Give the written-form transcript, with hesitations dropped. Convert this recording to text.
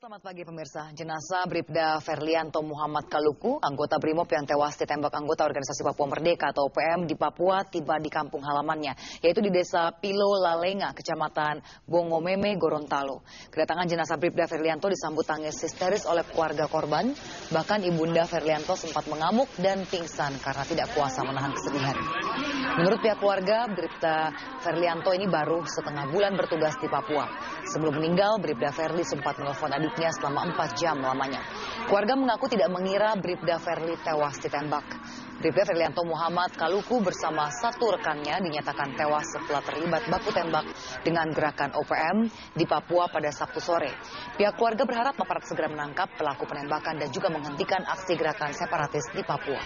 Selamat pagi pemirsa. Jenazah Bribda Ferlianto Muhammad Kaluku, anggota BRIMOB yang tewas ditembak anggota Organisasi Papua Merdeka atau OPM di Papua tiba di kampung halamannya, yaitu di Desa Pilo Lalenga, Kecamatan Bongomeme, Gorontalo. Kedatangan jenazah Bribda Ferlianto disambut tangis histeris oleh keluarga korban. Bahkan ibunda Ferlianto sempat mengamuk dan pingsan karena tidak kuasa menahan kesedihan. Menurut pihak keluarga, Bribda Ferlianto ini baru setengah bulan bertugas di Papua. Sebelum meninggal, Bribda Ferli sempat menelpon adiknya selama 4 jam lamanya. Keluarga mengaku tidak mengira Bribda Ferli tewas ditembak. Bribda Ferlianto Muhammad Kaluku bersama satu rekannya dinyatakan tewas setelah terlibat baku tembak dengan gerakan OPM di Papua pada Sabtu sore. Pihak keluarga berharap aparat segera menangkap pelaku penembakan dan juga menghentikan aksi gerakan separatis di Papua.